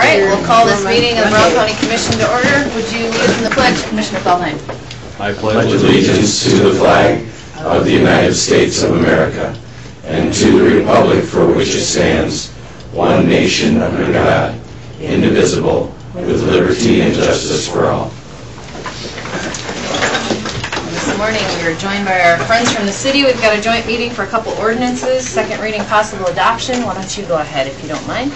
right, we'll call this meeting of the Brown County Commission to order. Would you lead us in the pledge, Commissioner Feldheim? I pledge allegiance to the flag of the United States of America and to the republic for which it stands, one nation under God, indivisible, with liberty and justice for all. This morning we are joined by our friends from the city. We've got a joint meeting for a couple ordinances, second reading, possible adoption. Why don't you go ahead if you don't mind?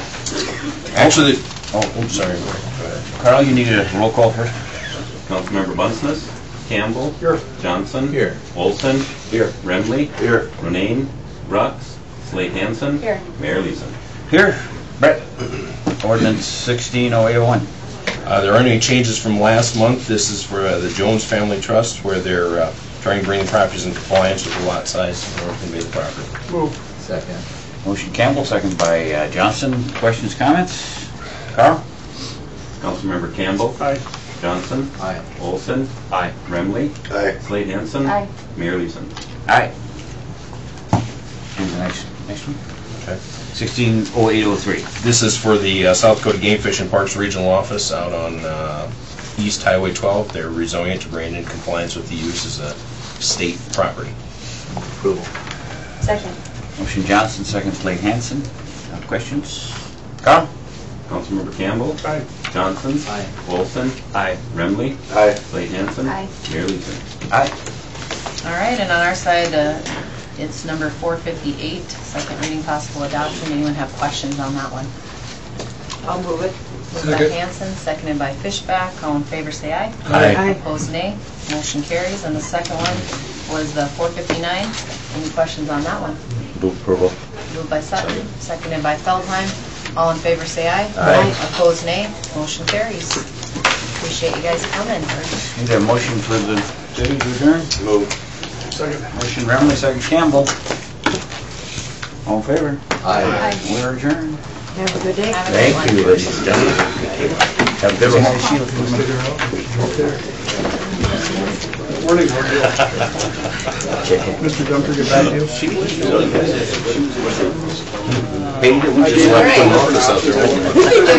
Actually, sorry. Go ahead. Carl, you need a roll call first. Councilmember Bunceness. Campbell. Here. Johnson. Here. Olson. Here. Remley. Here. Ronayne. Rux. Slade Hansen. Here. Mayor Leeson. Here. Brett. Ordinance 160801. There aren't any changes from last month. This is for the Jones Family Trust, where they're trying to bring the properties in compliance with the lot size in order to convey the property. Move. Second. Motion Campbell, second by Johnson. Questions, comments? Carl? Councilmember Campbell. Aye. Johnson. Aye. Olson. Aye. Remley. Aye. Slade Hansen. Aye. Mayor Leeson. Aye. And the next one? Okay. 160803. This is for the South Dakota Game Fish and Parks Regional Office out on East Highway 12. They're rezoning it to bring it in compliance with the use as a state property. Approval. Second. Motion Johnson, second Slade Hansen. Questions? Carl? Councilmember Campbell. Aye. Johnson. Aye. Olson. Aye. Remley. Aye. Slade Hansen. Aye. Mayor Leeson. Aye. All right, and on our side, it's number 458, second reading, possible adoption. Anyone have questions on that one? I'll move it. Moved by Hanson, seconded by Fishback. All in favor, say aye. Aye. Opposed, nay. Motion carries. And the second one was the 459. Any questions on that one? Move approval. Moved by Sutton, seconded by Feldheim. All in favor, say aye. Aye. Opposed, nay. Motion carries. Appreciate you guys coming. Need a motion for the city to adjourn? Move. Second. Motion Remley, second Campbell. All in favor? Aye. We're adjourned. Have a good day. Have a good one. ladies and gentlemen. Have a good one. Morning. Mr. Gunter, get back to you. We just left the notice out there.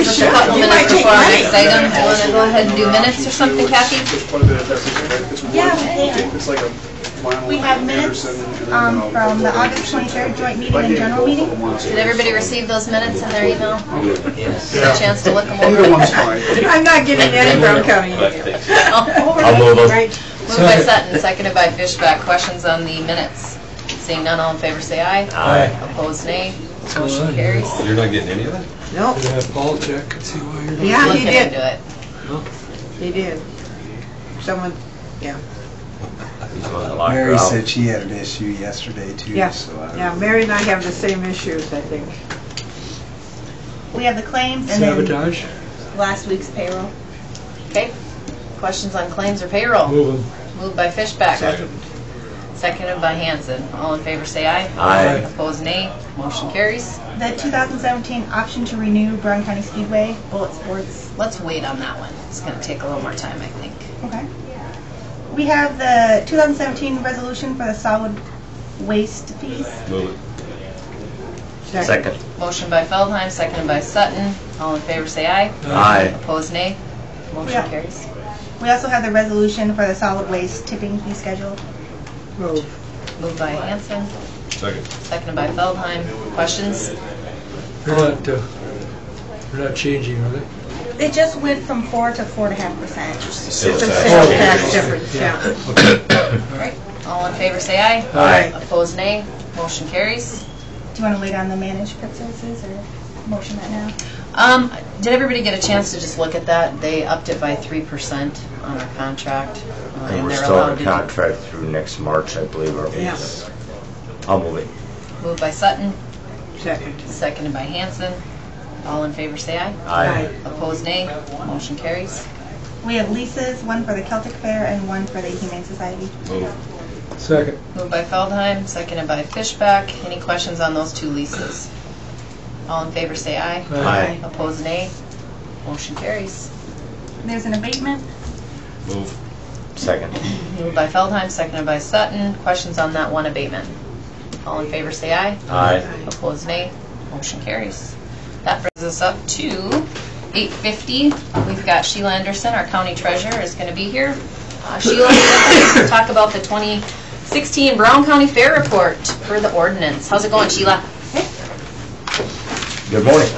Just a couple minutes before our next item. Do you want to go ahead and do minutes or something, Kathy? Yeah, It's like a we have minutes from the August 23rd joint meeting and general meeting. Did everybody receive those minutes in their email? Yes. Get a chance to look them over? Either one's fine. I'm not getting any Brown County. I'll move them. Right. Moved by Sutton, seconded by Fishback. Questions on the minutes? Seeing none, all in favor say aye. Aye. Opposed, nay. Motion carries. You're not getting any of that? No. Gonna have Paul check and see why you're. Yeah, he Looking did. into it. He did. Someone, yeah. Mary said she had an issue yesterday too. Yeah. So Yeah, Mary and I have the same issues, I think. We have the claims and then Sabotage? last week's payroll. Okay. Questions on claims or payroll? Move them. Moved by Fishback. Second. Seconded by Hanson. All in favor say aye. Aye. Opposed, nay. Motion carries. The 2017 option to renew Brown County Speedway Bullet Sports. Let's wait on that one. It's going to take a little more time, I think. Okay. We have the 2017 resolution for the solid waste fees. Move it. Second. Motion by Feldheim, seconded by Sutton. All in favor say aye. Aye. Opposed, nay. Motion Yeah. carries. We also have the resolution for the solid waste tipping fee schedule. Move. Moved by Hanson, Second. seconded by Feldheim. Questions? They're not changing, are they? It just went from 4 to 4.5%. Sales Some tax. sales tax difference, yeah. All right. All in favor say aye. Aye. Opposed, nay. Motion carries. Do you want to wait on the managed prep services or motion that now? Did everybody get a chance to just look at that? They upped it by 3% on our contract. And we're they're still allowed in to contract through next March, I believe. Yeah. I'll move it. Move by Sutton, Second. seconded by Hanson. All in favor say aye. Aye. Opposed, nay. Motion carries. We have leases, one for the Celtic Fair and one for the Humane Society. Move. Second. Moved by Feldheim, seconded by Fishback. Any questions on those two leases? All in favor say aye. Aye. Opposed, nay. Motion carries. There's an abatement. Move. Second. Moved by Feldheim, seconded by Sutton. Questions on that one abatement? All in favor say aye. Aye. Opposed, nay. Motion carries. That brings us up to 8:50, we've got Sheila Anderson, our county treasurer, is going to be here. Sheila is going to talk about the 2016 Brown County Fair Report for the ordinance. How's it going, Sheila? Good morning.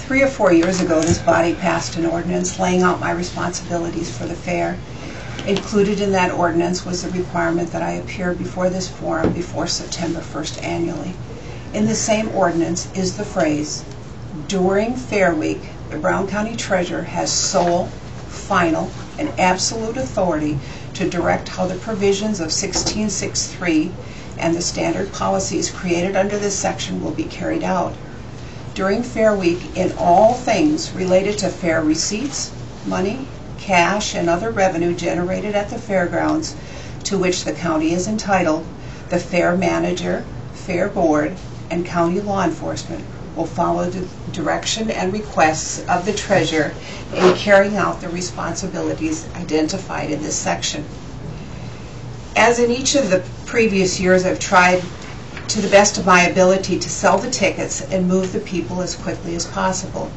3 or 4 years ago, this body passed an ordinance laying out my responsibilities for the fair. Included in that ordinance was the requirement that I appear before this forum before September 1st annually. In the same ordinance is the phrase, "During Fair Week, the Brown County Treasurer has sole, final, and absolute authority to direct how the provisions of 1663 and the standard policies created under this section will be carried out. During Fair Week, in all things related to fair receipts, money, cash, and other revenue generated at the fairgrounds to which the county is entitled, the fair manager, fair board, and county law enforcement will follow the direction and requests of the treasurer in carrying out the responsibilities identified in this section." As in each of the previous years, I've tried to the best of my ability to sell the tickets and move the people as quickly as possible.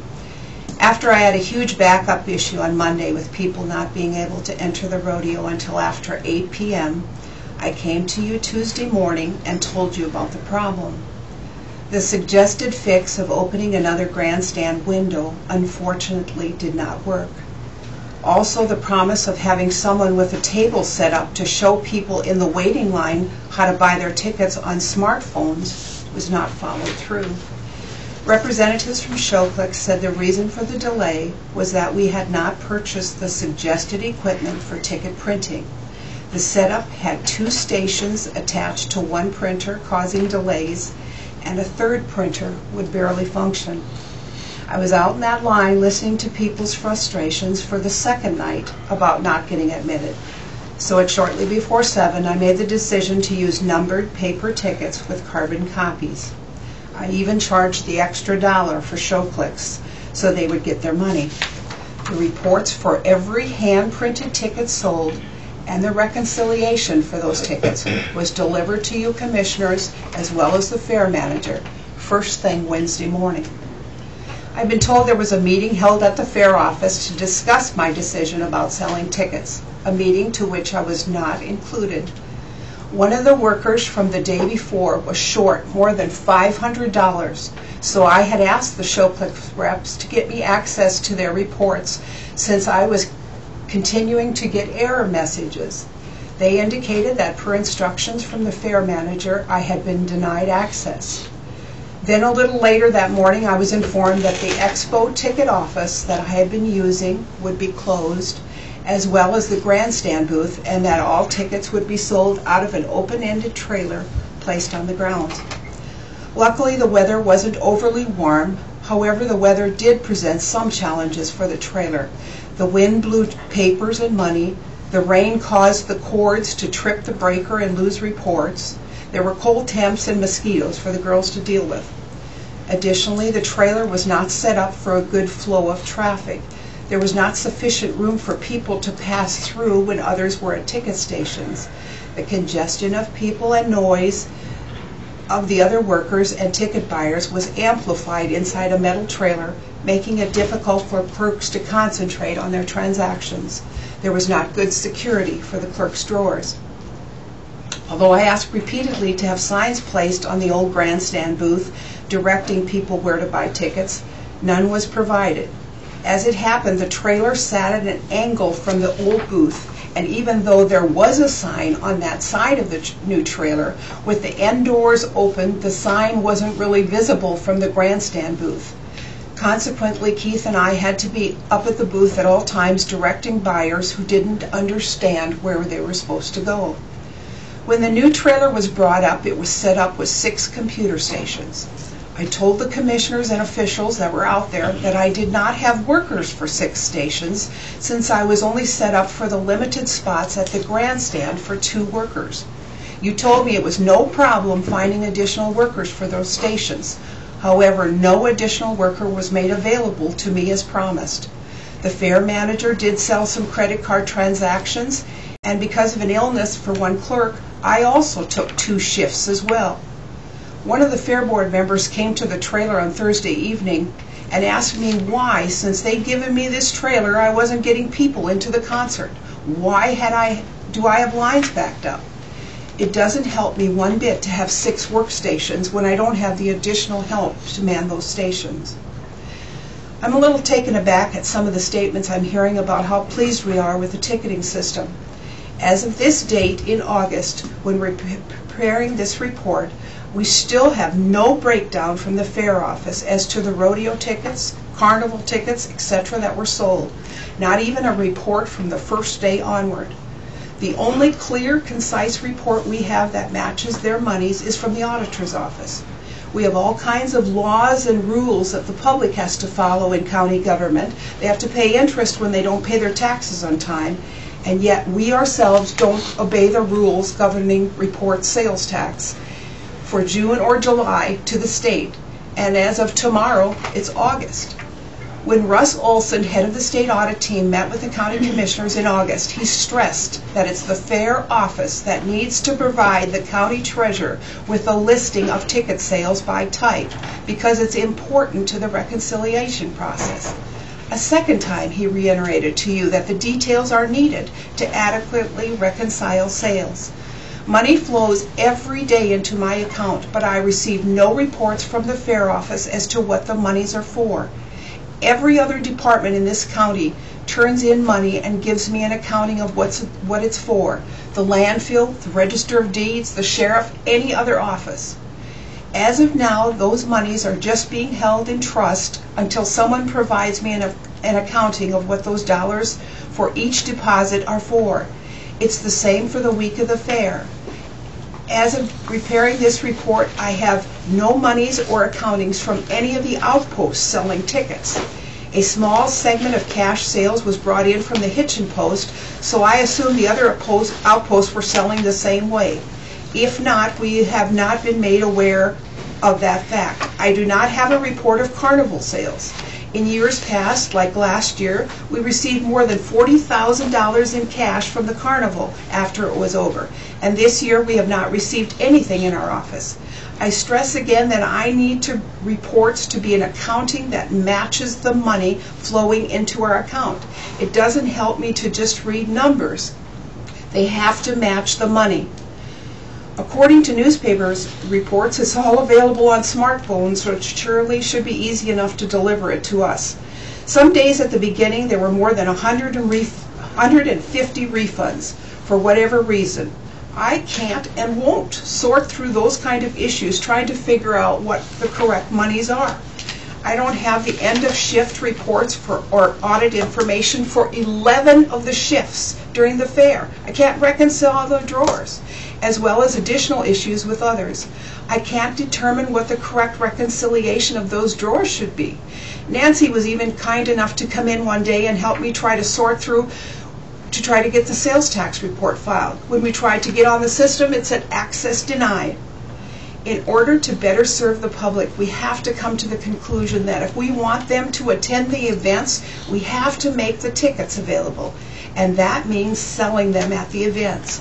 After I had a huge backup issue on Monday with people not being able to enter the rodeo until after 8 p.m., I came to you Tuesday morning and told you about the problem. The suggested fix of opening another grandstand window unfortunately did not work. Also, the promise of having someone with a table set up to show people in the waiting line how to buy their tickets on smartphones was not followed through. Representatives from ShowClick said the reason for the delay was that we had not purchased the suggested equipment for ticket printing. The setup had 2 stations attached to one printer, causing delays, and a third printer would barely function. I was out in that line listening to people's frustrations for the second night about not getting admitted. So at shortly before 7, I made the decision to use numbered paper tickets with carbon copies. I even charged the extra $1 for ShowClicks so they would get their money. The reports for every hand-printed ticket sold and the reconciliation for those tickets was delivered to you commissioners as well as the fair manager first thing Wednesday morning. I've been told there was a meeting held at the fair office to discuss my decision about selling tickets, a meeting to which I was not included. One of the workers from the day before was short more than $500, so I had asked the ShowClick reps to get me access to their reports since I was continuing to get error messages. They indicated that per instructions from the fair manager, I had been denied access. Then a little later that morning, I was informed that the Expo ticket office that I had been using would be closed, as well as the grandstand booth, and that all tickets would be sold out of an open-ended trailer placed on the grounds. Luckily, the weather wasn't overly warm. However, the weather did present some challenges for the trailer. The wind blew papers and money. The rain caused the cords to trip the breaker and lose reports. There were cold temps and mosquitoes for the girls to deal with. Additionally, the trailer was not set up for a good flow of traffic. There was not sufficient room for people to pass through when others were at ticket stations. The congestion of people and noise of the other workers and ticket buyers was amplified inside a metal trailer, making it difficult for clerks to concentrate on their transactions. There was not good security for the clerks' drawers. Although I asked repeatedly to have signs placed on the old grandstand booth directing people where to buy tickets, none was provided. As it happened, the trailer sat at an angle from the old booth, and even though there was a sign on that side of the new trailer, with the end doors open, the sign wasn't really visible from the grandstand booth. Consequently, Keith and I had to be up at the booth at all times directing buyers who didn't understand where they were supposed to go. When the new trailer was brought up, it was set up with 6 computer stations. I told the commissioners and officials that were out there that I did not have workers for 6 stations since I was only set up for the limited spots at the grandstand for 2 workers. You told me it was no problem finding additional workers for those stations. However, no additional worker was made available to me as promised. The fair manager did sell some credit card transactions, And because of an illness for one clerk, I also took 2 shifts as well. One of the Fair Board members came to the trailer on Thursday evening and asked me why, since they'd given me this trailer, I wasn't getting people into the concert. Why do I have lines backed up? It doesn't help me one bit to have 6 workstations when I don't have the additional help to man those stations. I'm a little taken aback at some of the statements I'm hearing about how pleased we are with the ticketing system. As of this date in August, when we're preparing this report, we still have no breakdown from the fair office as to the rodeo tickets, carnival tickets, etc. that were sold. Not even a report from the first day onward. The only clear, concise report we have that matches their monies is from the auditor's office. We have all kinds of laws and rules that the public has to follow in county government. They have to pay interest when they don't pay their taxes on time, and yet we ourselves don't obey the rules governing report sales tax for June or July to the state, and as of tomorrow, it's August. When Russ Olson, head of the state audit team, met with the county commissioners in August, he stressed that it's the fair office that needs to provide the county treasurer with a listing of ticket sales by type because it's important to the reconciliation process. A second time, he reiterated to you that the details are needed to adequately reconcile sales. Money flows every day into my account, but I receive no reports from the fair office as to what the monies are for. Every other department in this county turns in money and gives me an accounting of what it's for. The landfill, the register of deeds, the sheriff, any other office. As of now, those monies are just being held in trust until someone provides me an accounting of what those dollars for each deposit are for. It's the same for the week of the fair. As of preparing this report, I have no monies or accountings from any of the outposts selling tickets. A small segment of cash sales was brought in from the Hitchin Post, so I assume the other outposts were selling the same way. If not, we have not been made aware of that fact. I do not have a report of carnival sales. In years past, like last year, we received more than $40,000 in cash from the carnival after it was over. And this year we have not received anything in our office. I stress again that I need reports to be an accounting that matches the money flowing into our account. It doesn't help me to just read numbers. They have to match the money. According to newspapers reports, it's all available on smartphones, so it surely should be easy enough to deliver it to us. Some days at the beginning there were more than 150 refunds for whatever reason. I can't and won't sort through those kind of issues trying to figure out what the correct monies are. I don't have the end of shift reports or audit information for 11 of the shifts during the fair. I can't reconcile the drawers, as well as additional issues with others. I can't determine what the correct reconciliation of those drawers should be. Nancy was even kind enough to come in one day and help me try to sort through to try to get the sales tax report filed. When we tried to get on the system, it said access denied. In order to better serve the public, we have to come to the conclusion that if we want them to attend the events, we have to make the tickets available, and that means selling them at the events.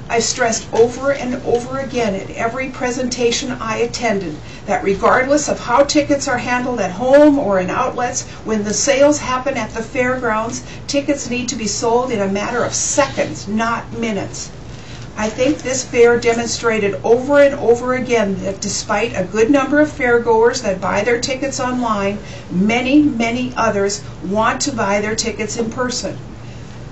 I've stressed over and over again at every presentation I attended that regardless of how tickets are handled at home or in outlets, when the sales happen at the fairgrounds, tickets need to be sold in a matter of seconds, not minutes. I think this fair demonstrated over and over again that despite a good number of fairgoers that buy their tickets online, many, many others want to buy their tickets in person.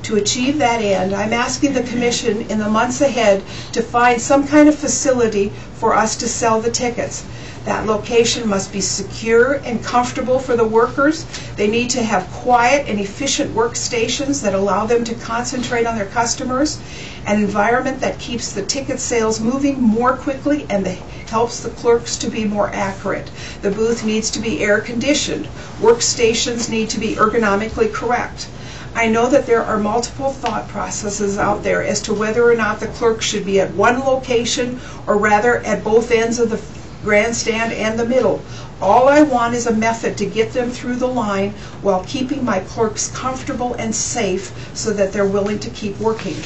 To achieve that end, I'm asking the Commission in the months ahead to find some kind of facility for us to sell the tickets. That location must be secure and comfortable for the workers. They need to have quiet and efficient workstations that allow them to concentrate on their customers, an environment that keeps the ticket sales moving more quickly and helps the clerks to be more accurate. The booth needs to be air conditioned. Workstations need to be ergonomically correct. I know that there are multiple thought processes out there as to whether or not the clerk should be at one location or rather at both ends of the grandstand and the middle. All I want is a method to get them through the line while keeping my clerks comfortable and safe so that they're willing to keep working.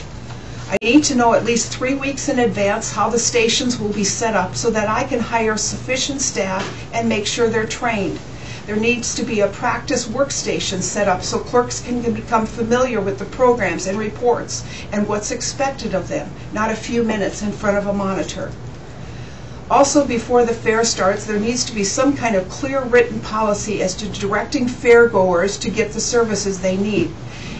I need to know at least 3 weeks in advance how the stations will be set up so that I can hire sufficient staff and make sure they're trained. There needs to be a practice workstation set up so clerks can become familiar with the programs and reports and what's expected of them, not a few minutes in front of a monitor. Also, before the fair starts, there needs to be some kind of clear written policy as to directing fairgoers to get the services they need.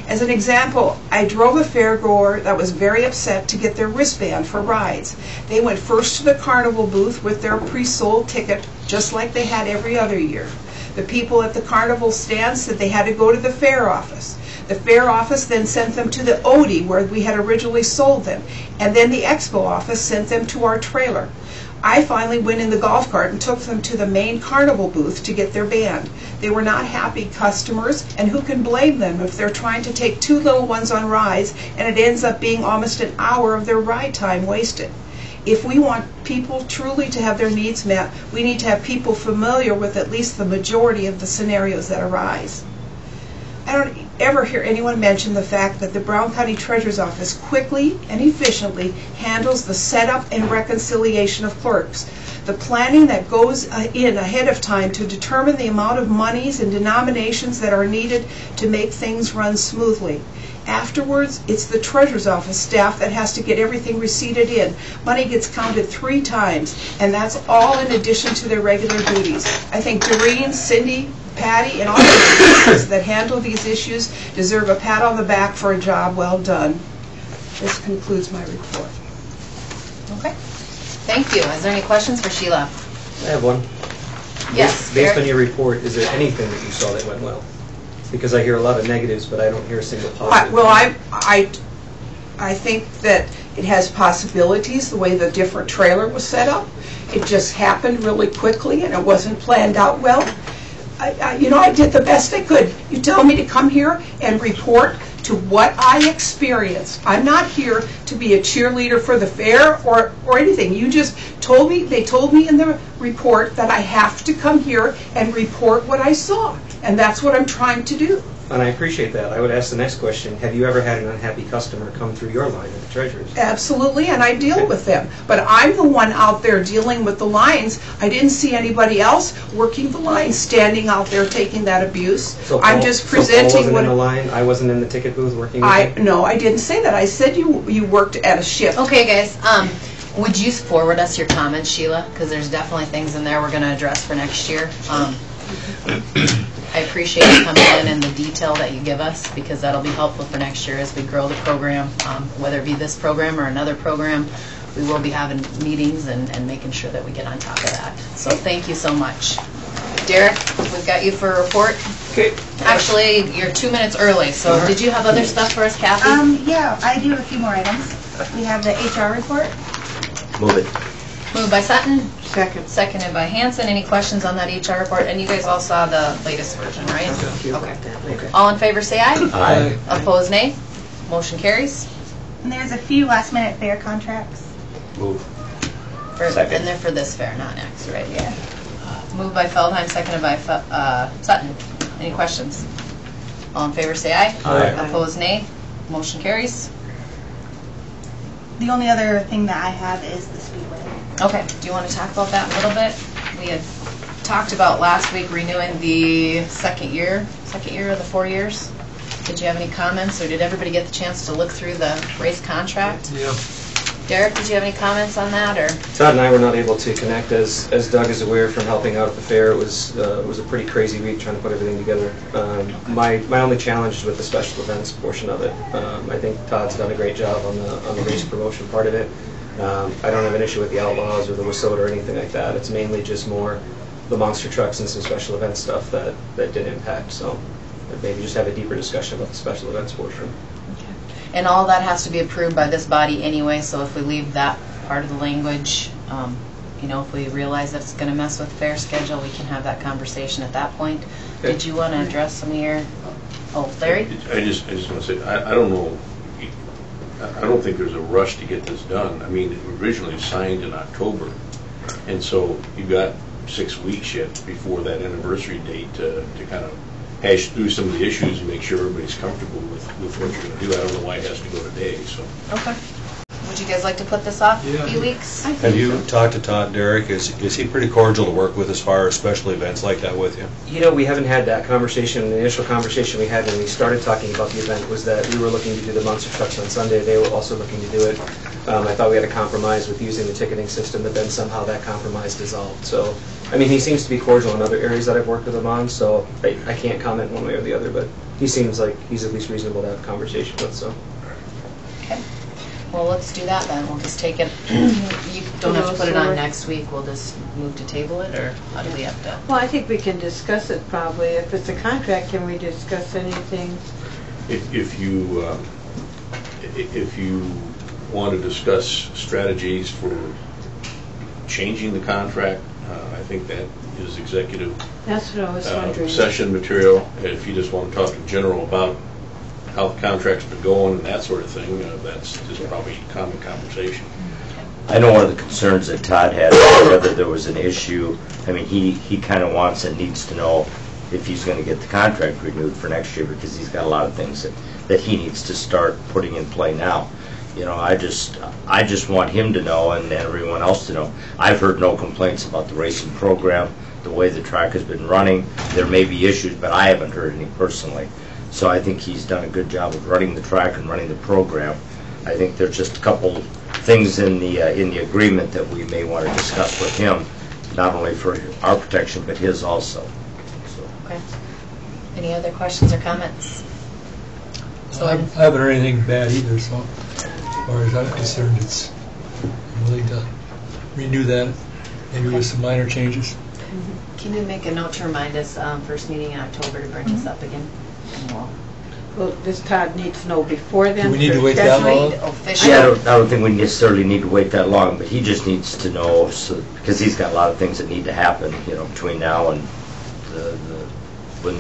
As an example, I drove a fairgoer that was very upset to get their wristband for rides. They went first to the carnival booth with their pre-sold ticket, just like they had every other year. The people at the carnival stand said they had to go to the fair office. The fair office then sent them to the Odie, where we had originally sold them, and then the expo office sent them to our trailer. I finally went in the golf cart and took them to the main carnival booth to get their band. They were not happy customers, and who can blame them if they're trying to take 2 little ones on rides and it ends up being almost an hour of their ride time wasted. If we want people truly to have their needs met, we need to have people familiar with at least the majority of the scenarios that arise. I don't ever hear anyone mention the fact that the Brown County Treasurer's Office quickly and efficiently handles the setup and reconciliation of clerks. The planning that goes in ahead of time to determine the amount of monies and denominations that are needed to make things run smoothly. Afterwards, it's the Treasurer's Office staff that has to get everything receipted in. Money gets counted 3 times, and that's all in addition to their regular duties. I think Doreen, Cindy, Patty, and all the people that handle these issues deserve a pat on the back for a job well done. This concludes my report. Okay. Thank you. Is there any questions for Sheila? I have one. Yes. Based on Eric? your report, is there anything that you saw that went well? Because I hear a lot of negatives, but I don't hear a single positive. Well, I think that it has possibilities, the way the different trailer was set up. It just happened really quickly, and it wasn't planned out well. I did the best I could. You tell me to come here and report to what I experienced. I'm not here to be a cheerleader for the fair or anything. You just told me, they told me in the report that I have to come here and report what I saw. And that's what I'm trying to do. And I appreciate that. I would ask the next question. Have you ever had an unhappy customer come through your line at the Treasurer's? Absolutely, and I deal with them. But I'm the one out there dealing with the lines. I didn't see anybody else working the lines, standing out there taking that abuse. So I'm just presenting Paul wasn't what... in the line? I wasn't in the ticket booth working with you? No, I didn't say that. I said you worked at a shift. Okay, guys. Would you forward us your comments, Sheila? Because there's definitely things in there we're going to address for next year. I appreciate you coming in and the detail that you give us, because that'll be helpful for next year as we grow the program. Whether it be this program or another program, we will be having meetings and making sure that we get on top of that. So thank you so much. Derek, we've got you for a report. Okay. Actually, you're 2 minutes early, so did you have other stuff for us, Kathy? Yeah, I do a few more items. We have the HR report. Move it. Moved by Sutton. Second. Seconded by Hanson. Any questions on that HR report? And you guys all saw the latest version, right? Okay. All in favor say aye. Aye. Opposed, nay. Motion carries. And there's a few last-minute fair contracts. Move. Second. And they're for this fair, not next, right? Yeah. Moved by Feldheim, seconded by Sutton. Any questions? All in favor say aye. Aye. Opposed, nay. Motion carries. The only other thing that I have is the Speedway. Okay, do you want to talk about that a little bit? We had talked about last week renewing the second year of the 4 years. Did you have any comments, or did everybody get the chance to look through the race contract? Yeah. Derek, did you have any comments on that, or? Todd and I were not able to connect, as Doug is aware from helping out at the fair. It was a pretty crazy week trying to put everything together. My only challenge is with the special events portion of it. I think Todd's done a great job on the race promotion part of it. I don't have an issue with the Outlaws or the Wissota or anything like that. It's mainly just more the monster trucks and some special event stuff that did impact. So maybe just have a deeper discussion about the special events portion. And all that has to be approved by this body anyway, so if we leave that part of the language, if we realize that it's going to mess with fair schedule, we can have that conversation at that point. Okay. Did you want to address some of your... Oh, Larry? I just want to say, I don't know, I don't think there's a rush to get this done. I mean, it originally signed in October, and so you've got 6 weeks yet before that anniversary date to kind of hash through some of the issues and make sure everybody's comfortable with what you're going to do. I don't know why it has to go today. So. Okay. you guys like to put this off a few weeks? Have you talked to Todd, Derek? Is he pretty cordial to work with as far as special events like that with you? You know, we haven't had that conversation. The initial conversation we had when we started talking about the event was that we were looking to do the monster trucks on Sunday. They were also looking to do it. I thought we had a compromise with using the ticketing system, but then somehow that compromise dissolved. So, I mean, he seems to be cordial in other areas that I've worked with him on, so I can't comment one way or the other, but he seems like he's at least reasonable to have a conversation with, so. Okay. Well, let's do that then. We'll just take it. You don't have to put it on next week. We'll just move to table it, or how do we have to? Well, I think we can discuss it probably. If it's a contract, can we discuss anything? If you want to discuss strategies for changing the contract, I think that is executive That's what I was wondering. session material. If you just want to talk in general about how the contract's been going and that sort of thing, that's just probably common conversation. I know one of the concerns that Todd had, whether there was an issue. I mean, he kind of wants and needs to know if he's going to get the contract renewed for next year, because he's got a lot of things that he needs to start putting in play now. You know, I just want him to know, and everyone else to know. I've heard no complaints about the racing program, the way the track has been running. There may be issues, but I haven't heard any personally. So I think he's done a good job of running the track and running the program. I think there's just a couple things in the agreement that we may want to discuss with him, not only for our protection, but his also. So. Okay. Any other questions or comments? So I haven't heard anything bad either, so as far as I'm concerned, I'm willing to renew that, maybe with some minor changes. Can you make a note to remind us first meeting in October to bring this up again? And Well, this Todd needs to know before then. Do we need for to wait that scheduling. long? officially. Yeah, I don't think we necessarily need to wait that long, but he just needs to know, because he's got a lot of things that need to happen, you know, between now and when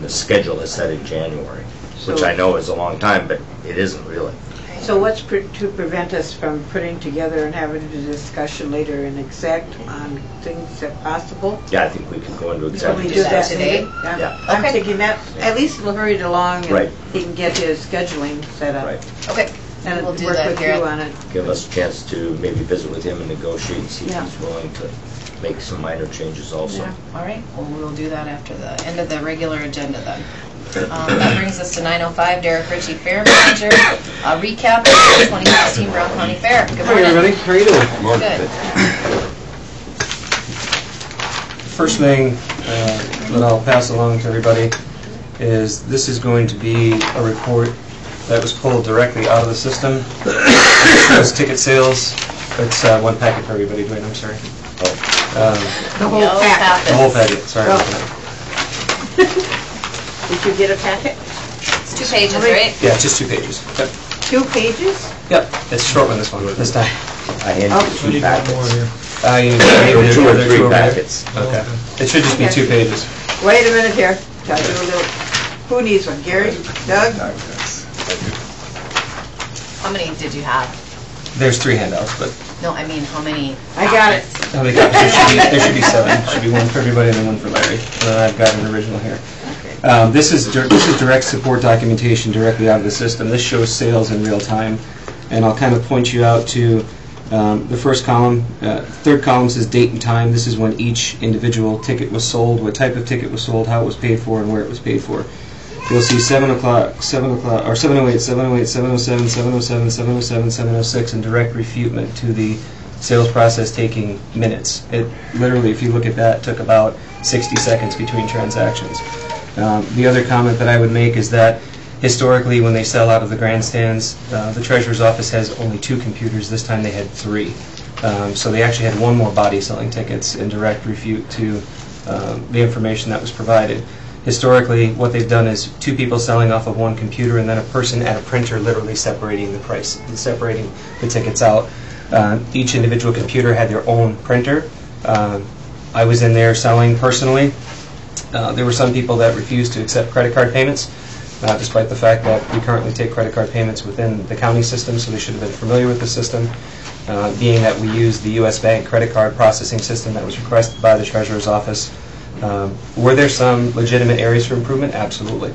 the schedule is set in January, which So- I know is a long time, but it isn't really. So what's to prevent us from putting together and having a discussion later in exec on things if possible? Yeah, I think we can go into Can we executive do that session. today? Yeah. I'm Okay. thinking that, at least it'll hurry it along Right. and he can get his scheduling set up. Right. Okay. And We'll do work that with here. you on it. Give us a chance to maybe visit with him and negotiate and see if Yeah. he's willing to make some minor changes also. Yeah. All right. Well, we'll do that after the end of the regular agenda then. That brings us to 9:05. Derek Ritchie, Fair Manager. Recap of the 2016 Brown County Fair. Good morning. Hi, everybody. How are you doing? Good. First thing that I'll pass along to everybody is this is going to be a report that was pulled directly out of the system. Those ticket sales. It's one packet for everybody, Dwayne, I'm sorry. The whole Yellow packet. packet. The whole packet, sorry about that. Did you get a packet? It's 2 pages, right? Yeah, just 2 pages. Yep. 2 pages? Yep, it's a short one this time. I handed Oh. you We 2 need one packets. more here. Or 2 or 3 over there. packets. Okay. It should just be 2 pages. Wait a minute here. Tell you a little. Who needs one? Gary? Doug? How many did you have? There's 3 handouts, but No, I mean, how many? I got it. how many copies? There should be 7. Should be one for everybody and then one for Larry. And then I've got an original here. This is direct support documentation directly out of the system. This shows sales in real time, and I'll kind of point you out to the first column. Third column says date and time. This is when each individual ticket was sold, what type of ticket was sold, how it was paid for, and where it was paid for. You'll see 7 o'clock, or 7:08, 7:08, 7:07, 7:07, 7:07, 7:06, and direct refutment to the sales process taking minutes. It literally, if you look at that, took about 60 seconds between transactions. The other comment that I would make is that historically, when they sell out of the grandstands, the treasurer's office has only 2 computers. This time they had 3. So they actually had 1 more body selling tickets in direct refute to the information that was provided. Historically, what they've done is 2 people selling off of 1 computer and then a person at a printer literally separating the price, separating the tickets out. Each individual computer had their own printer. I was in there selling personally. There were some people that refused to accept credit card payments, despite the fact that we currently take credit card payments within the county system, so they should have been familiar with the system, being that we use the U.S. Bank credit card processing system that was requested by the Treasurer's Office. Were there some legitimate areas for improvement? Absolutely.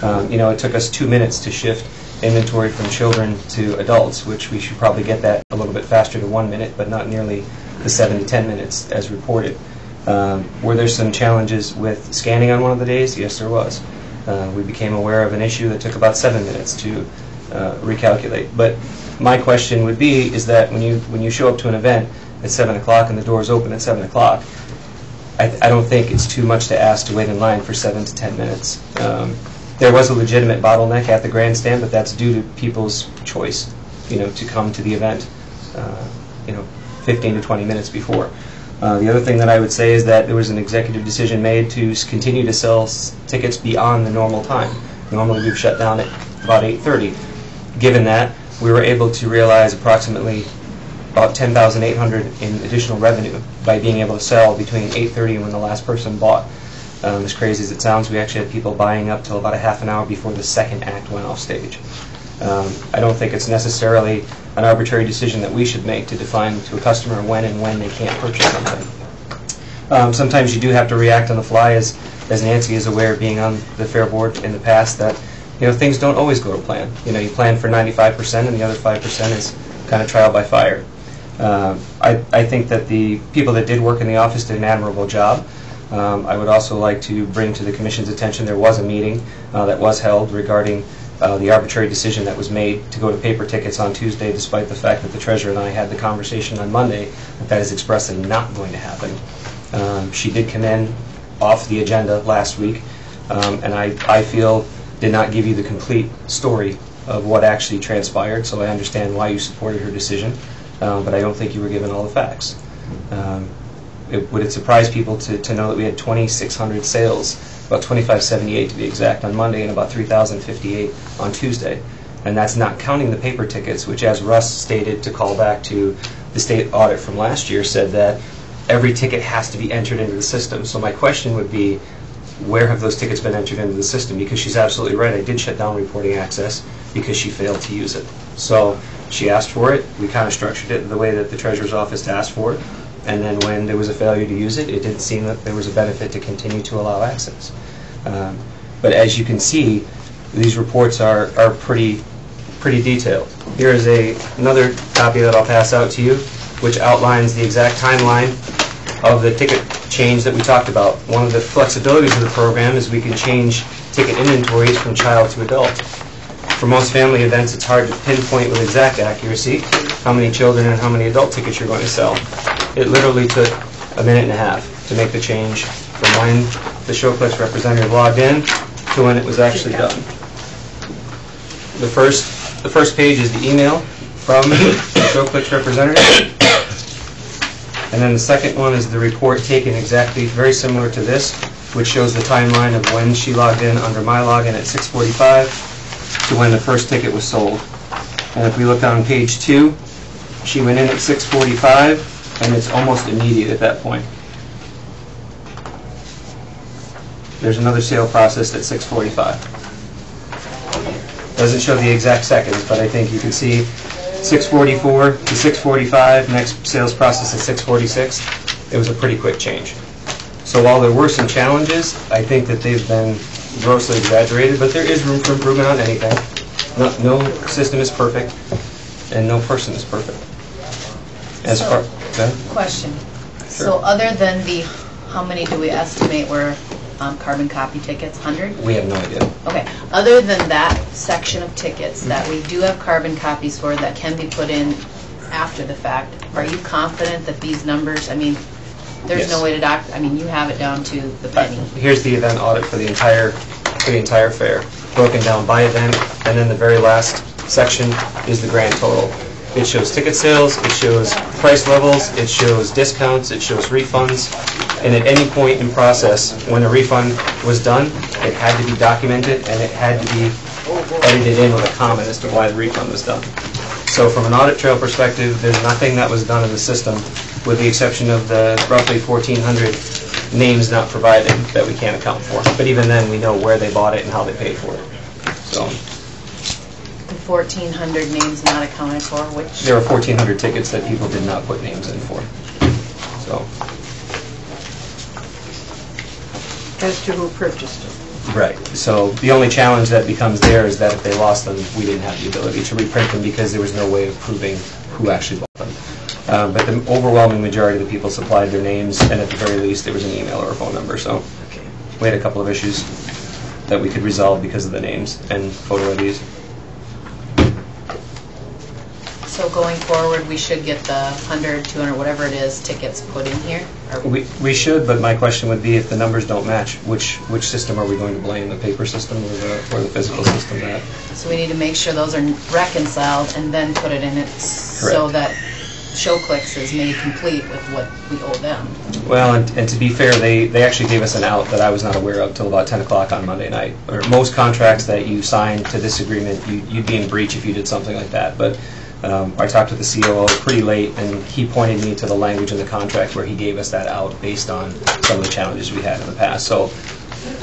It took us 2 minutes to shift inventory from children to adults, which we should probably get that a little bit faster to 1 minute, but not nearly the 7 to 10 minutes as reported. Were there some challenges with scanning on one of the days? Yes, there was. We became aware of an issue that took about 7 minutes to recalculate. But my question would be is that when you show up to an event at 7 o'clock and the doors open at 7 o'clock, I don't think it's too much to ask to wait in line for 7 to 10 minutes. There was a legitimate bottleneck at the grandstand, but that's due to people's choice, to come to the event, 15 to 20 minutes before. The other thing that I would say is that there was an executive decision made to continue to sell tickets beyond the normal time. Normally we've shut down at about 8:30. Given that, we were able to realize approximately about $10,800 in additional revenue by being able to sell between 8:30 and when the last person bought. As crazy as it sounds, we actually had people buying up till about a half an hour before the second act went off stage. I don't think it's necessarily an arbitrary decision that we should make to define to a customer when they can't purchase something. Sometimes you do have to react on the fly, as Nancy is aware, being on the fair board in the past, that things don't always go to plan. You plan for 95% and the other 5% is kind of trial by fire. I think that the people that did work in the office did an admirable job. I would also like to bring to the Commission's attention there was a meeting that was held regarding the arbitrary decision that was made to go to paper tickets on Tuesday, despite the fact that the treasurer and I had the conversation on Monday that is expressly not going to happen. She did come in off the agenda last week, and I feel did not give you the complete story of what actually transpired, so I understand why you supported her decision, but I don't think you were given all the facts. Would it surprise people to know that we had 2,600 sales, about 2,578 to be exact, on Monday and about 3,058 on Tuesday? And that's not counting the paper tickets, which, as Russ stated, to call back to the state audit from last year, said that every ticket has to be entered into the system. So my question would be, where have those tickets been entered into the system? Because she's absolutely right, I did shut down reporting access because she failed to use it. So she asked for it, we kind of structured it the way that the treasurer's office asked for it, and then when there was a failure to use it, it didn't seem that there was a benefit to continue to allow access. But as you can see, these reports are pretty detailed. Here is another copy that I'll pass out to you, which outlines the exact timeline of the ticket change that we talked about. One of the flexibilities of the program is we can change ticket inventories from child to adult. For most family events, it's hard to pinpoint with exact accuracy how many children and how many adult tickets you're going to sell. It literally took a minute and a half to make the change from when the Showclix representative logged in to when it was actually done. The first page is the email from the Showclix representative, and then the second one is the report taken exactly very similar to this, which shows the timeline of when she logged in under my login at 6:45 to when the first ticket was sold. And if we look on page 2, she went in at 6:45, and it's almost immediate at that point. There's another sale processed at 6:45. Doesn't show the exact seconds, but I think you can see 6:44 to 6:45, next sales process at 6:46. It was a pretty quick change. So while there were some challenges, I think that they've been grossly exaggerated, but there is room for improvement on anything. No system is perfect, and no person is perfect. Question. So other than how many do we estimate were carbon copy tickets? 100? We have no idea. Okay. Other than that section of tickets that we do have carbon copies for that can be put in after the fact, are you confident that these numbers, there's no way to you have it down to the penny. Here's the event audit for the entire fair, broken down by event, and then the very last section is the grand total. It shows ticket sales, it shows price levels, it shows discounts, it shows refunds, and at any point in process, when a refund was done, it had to be documented and it had to be edited in with a comment as to why the refund was done. So from an audit trail perspective, there's nothing that was done in the system, with the exception of the roughly 1,400 names not provided that we can't account for. But even then, we know where they bought it and how they paid for it. So the 1,400 names not accounted for, which? There were 1,400 tickets that people did not put names in for. So. As to who purchased it. Right. So the only challenge that becomes there is that if they lost them, we didn't have the ability to reprint them because there was no way of proving who actually bought them. But the overwhelming majority of the people supplied their names, and at the very least, there was an email or a phone number. So we had a couple of issues that we could resolve because of the names and photo IDs. So going forward, we should get the 100, 200, whatever it is, tickets put in here? We should, but my question would be if the numbers don't match, which system are we going to blame, the paper system or the physical system? So we need to make sure those are reconciled and then put it in it so that ShowClicks is made complete with what we owe them. Well, and to be fair, they actually gave us an out that I was not aware of till about 10 o'clock on Monday night. Or most contracts that you sign to this agreement, you'd be in breach if you did something like that. But I talked to the COO pretty late, and he pointed me to the language in the contract where he gave us that out based on some of the challenges we had in the past. So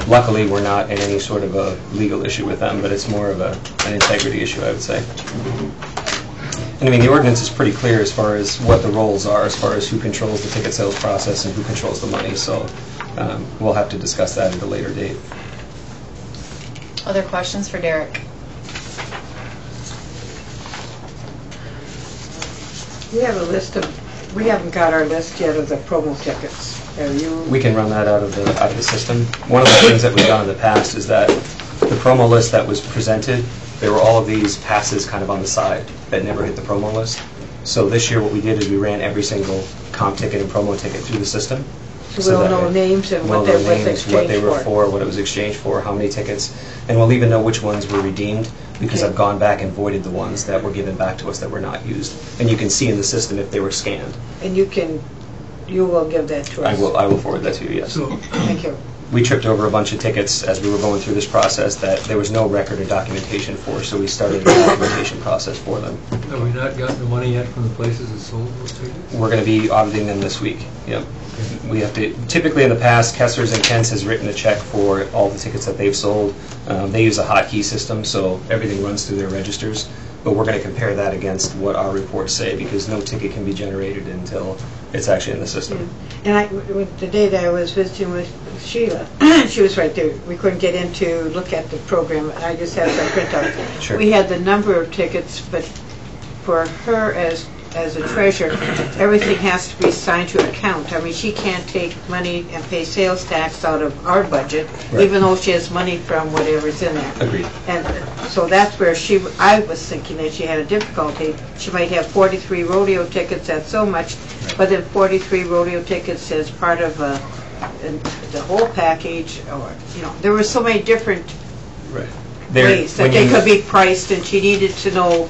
luckily, we're not in any sort of a legal issue with them, but it's more of an integrity issue, I would say. And I mean, the ordinance is pretty clear as far as what the roles are, as far as who controls the ticket sales process and who controls the money. So we'll have to discuss that at a later date. Other questions for Derek? We have a list of, we haven't got our list yet of the promo tickets. Have you? We can run that out of the system. One of the things that we've done in the past is that the promo list that was presented, there were all of these passes kind of on the side that never hit the promo list. So this year what we did is we ran every single comp ticket and promo ticket through the system. So we'll know names and what they were exchanged what they were for, what it was exchanged for, how many tickets, and we'll even know which ones were redeemed because I've gone back and voided the ones that were given back to us that were not used. And you can see in the system if they were scanned. And you will give that to us? I will forward that to you, yes. Thank you. We tripped over a bunch of tickets as we were going through this process that there was no record or documentation for, so we started the documentation process for them. Have we not gotten the money yet from the places that sold those tickets? We're going to be auditing them this week. Yep. We have to. Typically, in the past, Kessler's and Kent's has written a check for all the tickets that they've sold. They use a hotkey system, so everything runs through their registers. But we're going to compare that against what our reports say because no ticket can be generated until it's actually in the system. Yeah. And the day that I was visiting with Sheila, she was right there. We couldn't get in to look at the program. I just had some printout. Sure. We had the number of tickets, but for her as a treasurer, everything has to be signed to an account. I mean, she can't take money and pay sales tax out of our budget, even though she has money from whatever's in there. Agreed. And so that's where I was thinking that she had a difficulty. She might have 43 rodeo tickets at so much, but then 43 rodeo tickets as part of the whole package, or there were so many different ways that they could be priced, and she needed to know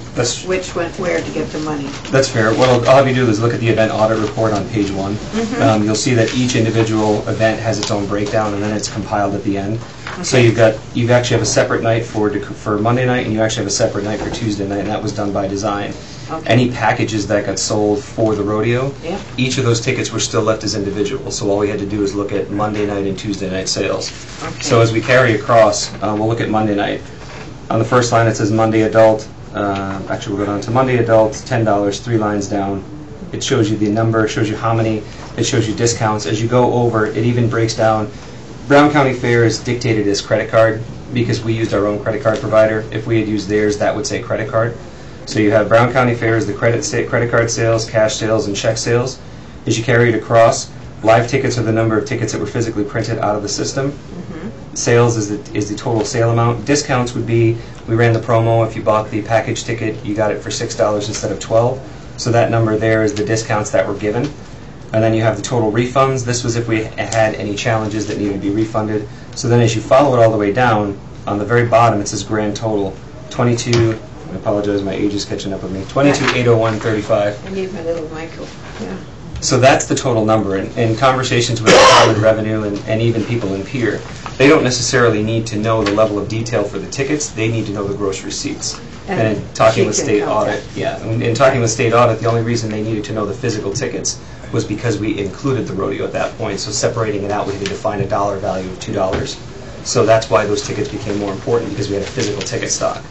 which went where to get the money. That's fair. What I'll have you do is look at the event audit report on page 1. You'll see that each individual event has its own breakdown, and then it's compiled at the end. Okay. So you actually have a separate night for Monday night, and you actually have a separate night for Tuesday night, and that was done by design. Okay. Any packages that got sold for the rodeo, each of those tickets were still left as individuals. So all we had to do is look at Monday night and Tuesday night sales. Okay. So as we carry across, we'll look at Monday night. On the first line it says Monday adult. Actually, we'll go down to Monday adult, $10, 3 lines down. It shows you the number, it shows you how many, it shows you discounts. As you go over, it even breaks down. Brown County Fair is dictated as credit card because we used our own credit card provider. If we had used theirs, that would say credit card. So you have Brown County Fair as the credit card sales, cash sales, and check sales. As you carry it across, live tickets are the number of tickets that were physically printed out of the system. Sales is the total sale amount. Discounts would be, we ran the promo. If you bought the package ticket, you got it for $6 instead of $12. So that number there is the discounts that were given. And then you have the total refunds. This was if we had any challenges that needed to be refunded. So then as you follow it all the way down, on the very bottom it says grand total, 22, I apologize, my age is catching up with me, 22,801.35. I need my little Michael, yeah. So that's the total number. In conversations with Department of Revenue and even people in Pier, they don't necessarily need to know the level of detail for the tickets. They need to know the gross receipts. And in talking with state audit, in talking with state audit, the only reason they needed to know the physical tickets was because we included the rodeo at that point. So separating it out, we had to define a dollar value of $2. So that's why those tickets became more important, because we had a physical ticket stock.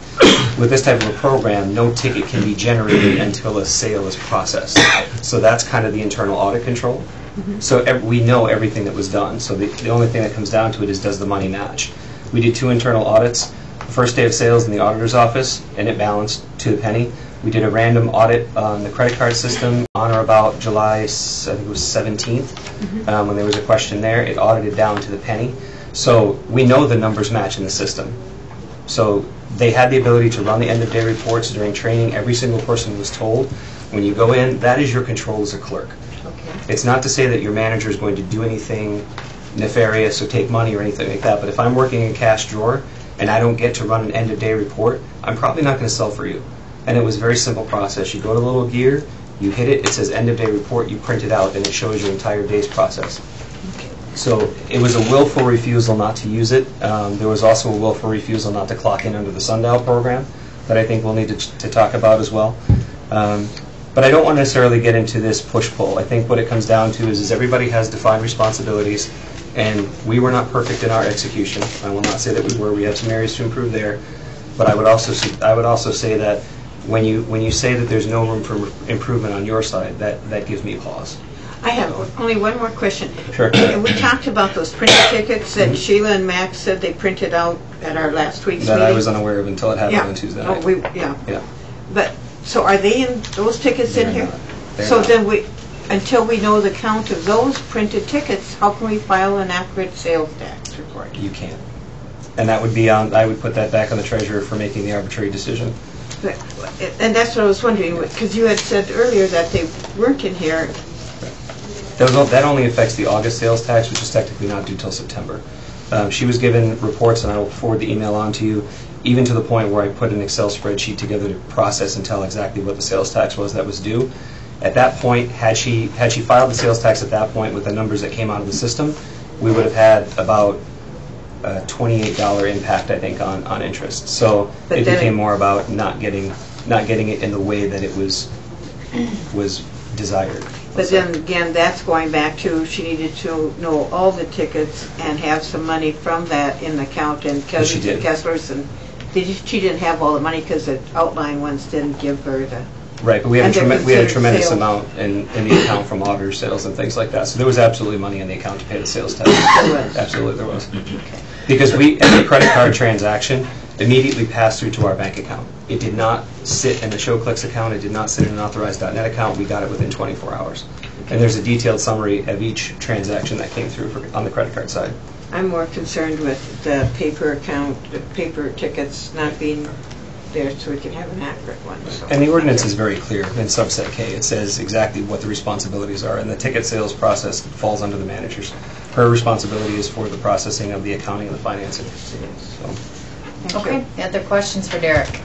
With this type of a program, no ticket can be generated until a sale is processed. So that's kind of the internal audit control. So we know everything that was done. So the only thing that comes down to it is, does the money match? We did 2 internal audits. The first day of sales in the auditor's office, and it balanced to the penny. We did a random audit on the credit card system on or about July, I think it was 17th, when there was a question there. It audited down to the penny. So we know the numbers match in the system. So they had the ability to run the end-of-day reports during training. Every single person was told, when you go in, that is your control as a clerk. Okay. It's not to say that your manager is going to do anything nefarious or take money or anything like that, but if I'm working in cash drawer and I don't get to run an end-of-day report, I'm probably not going to sell for you. And it was a very simple process. You go to the little gear, you hit it, it says end-of-day report, you print it out, and it shows your entire day's process. Okay. So it was a willful refusal not to use it. There was also a willful refusal not to clock in under the Sundial program that I think we'll need to talk about as well. But I don't want to necessarily get into this push-pull. I think what it comes down to is everybody has defined responsibilities, and we were not perfect in our execution. I will not say that we were. We have some areas to improve there. But I would also say that when you say that there's no room for improvement on your side, that gives me pause. I have only one more question. Sure. We talked about those printed tickets that Sheila and Max said they printed out at our last week's meeting. That I was unaware of until it happened on Tuesday night. Yeah. But so are they in those tickets in here? So then until we know the count of those printed tickets, how can we file an accurate sales tax report? You can't. And that would be on. I would put that back on the treasurer for making the arbitrary decision. And that's what I was wondering, because you had said earlier that they weren't in here. That only affects the August sales tax, which is technically not due till September. She was given reports, and I will forward the email on to you, even to the point where I put an Excel spreadsheet together to process and tell exactly what the sales tax was that was due. At that point, had she filed the sales tax at that point with the numbers that came out of the system, we would have had about a $28 impact, I think, on interest. So it became more about not getting it in the way that it was desired. But then again, that's going back to she needed to know all the tickets and have some money from that in the account, and Kessler's, and she didn't have all the money because the outline ones didn't give her the. Right, but we had a tremendous amount in the account from auditor sales and things like that. So there was absolutely money in the account to pay the sales tax. Absolutely, there was. Okay. Because every credit card transaction immediately passed through to our bank account. It did not sit in the ShowClicks account. It did not sit in an authorized.net account. We got it within 24 hours. And there's a detailed summary of each transaction that came through on the credit card side. I'm more concerned with the paper account, the paper tickets not being there so we can have an accurate one. So. And the ordinance is very clear in subset K. It says exactly what the responsibilities are, and the ticket sales process falls under the managers. Her responsibility is for the processing of the accounting and the financing. So. Okay, any other questions for Derek?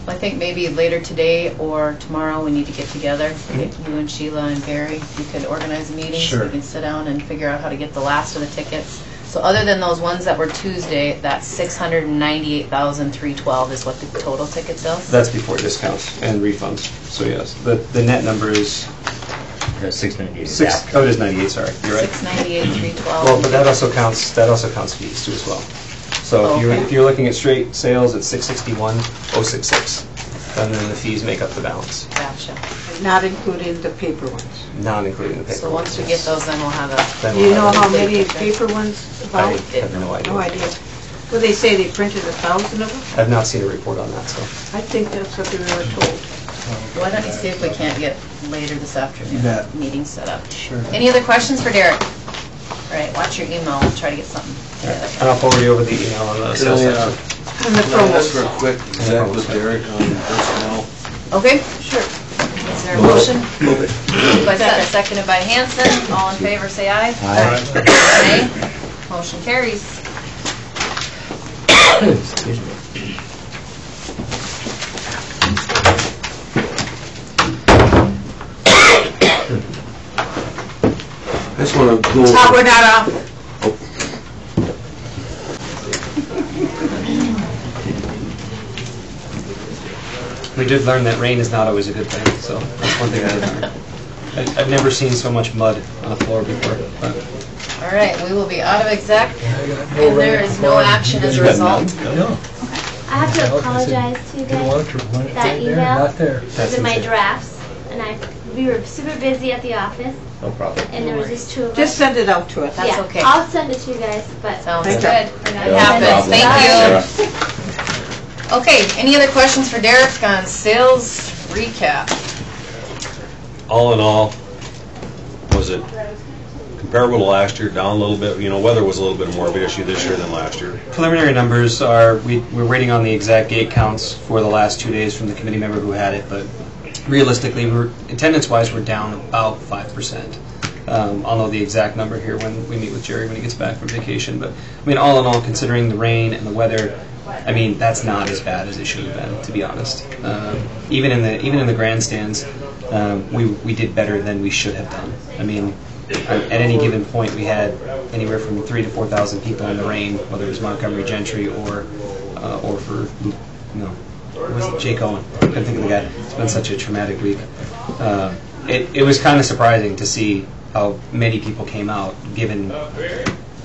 Well, I think maybe later today or tomorrow we need to get together. You and Sheila and Barry, you could organize a meeting so we can sit down and figure out how to get the last of the tickets. So other than those ones that were Tuesday, that $698,312 is what the total ticket sales? That's before discounts and refunds. So yes, the net number is 698. Oh, it is 98. Sorry, you're right. 698,312. Well, but that also counts fees too as well. So if you're looking at straight sales, it's 661,066, and then the fees make up the balance. Gotcha. Not including the paper ones. Not including the paper ones. So once we get those, then we'll have a. Do you know how many paper ones? About? I have no idea. No idea. Well, they say they printed 1,000 of them. I've not seen a report on that, so. I think that's what we were told. Why don't you see if we can't get later this afternoon meeting set up? Sure. Any other questions for Derek? All right, watch your email. We'll try to get something together. And I'll forward you over the email on the sales section. And the promos. Just for a quick exec with Derek on personnel. Okay, sure. Is there a motion? Move it. Moved by Sutton, seconded by Hanson. All in favor, say aye. Aye. Nay. Motion carries. Excuse me. I just want to go. We're not off. We did learn that rain is not always a good thing, so that's one thing I did learn. I've never seen so much mud on a floor before. All right, we will be out of exec, and there is no action as a result. No. I have to apologize to you guys. That email not there. was in my drafts, and I we were super busy at the office, No problem. and there was just two of us. Just send it out to us. That's Yeah, okay. I'll send it to you guys, but. Sounds Thank good. you. It happens. problem. Thank you. Sarah. Okay, any other questions for Derek on sales recap? All in all, was it comparable to last year, down a little bit? You know, weather was a little bit more of an issue this year than last year. Preliminary numbers are, we're waiting on the exact gate counts for the last 2 days from the committee member who had it, but realistically, attendance-wise, we're down about 5%. I'll know the exact number here when we meet with Jerry when he gets back from vacation, but I mean, all in all, considering the rain and the weather, I mean, that's not as bad as it should have been, to be honest. Even in the grandstands, we did better than we should have done. I mean, at any given point, we had anywhere from 3,000 to 4,000 people in the rain, whether it was Montgomery Gentry or for what was it, Jake Owen? I couldn't think of the guy. It's been such a traumatic week. It was kind of surprising to see how many people came out, given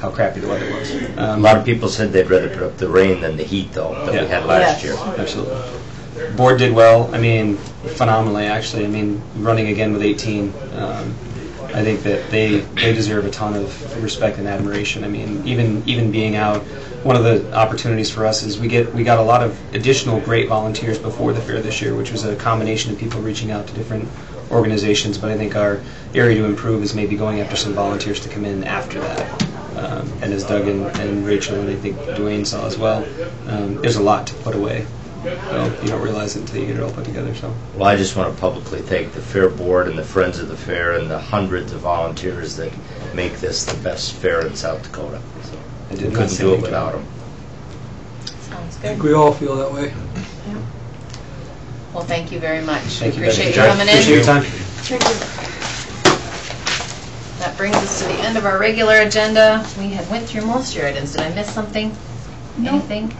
how crappy the weather was. A lot of people said they'd rather put up the rain than the heat, though, that we had last year. Absolutely. Board did well. I mean, phenomenally, actually. I mean, running again with 18. I think that they deserve a ton of respect and admiration. I mean, even being out, one of the opportunities for us is we got a lot of additional great volunteers before the fair this year, which was a combination of people reaching out to different organizations. But I think our area to improve is maybe going after some volunteers to come in after that. And as Doug and Rachel and I think Dwayne saw as well, there's a lot to put away. So you don't realize it until you get it all put together. So. Well, I just want to publicly thank the Fair Board and the Friends of the Fair and the hundreds of volunteers that make this the best fair in South Dakota. So we couldn't do it without them. Sounds I good. think we all feel that way. Well, thank you very much. Thank you. Appreciate you Becky. coming in. Appreciate your time. That brings us to the end of our regular agenda. We had went through most of your items. Did I miss something? Anything?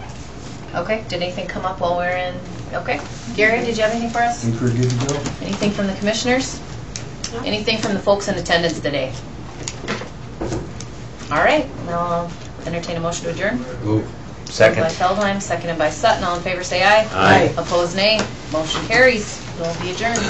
Okay. Did anything come up while we're in? Okay. Gary, did you have anything for us? I think we're good to go. Anything from the commissioners? Anything from the folks in attendance today? All right. Now I'll entertain a motion to adjourn. Move. Second. Moved by Feldheim, seconded by Sutton. All in favor say aye. Aye. Opposed nay. Motion carries. We'll be adjourned.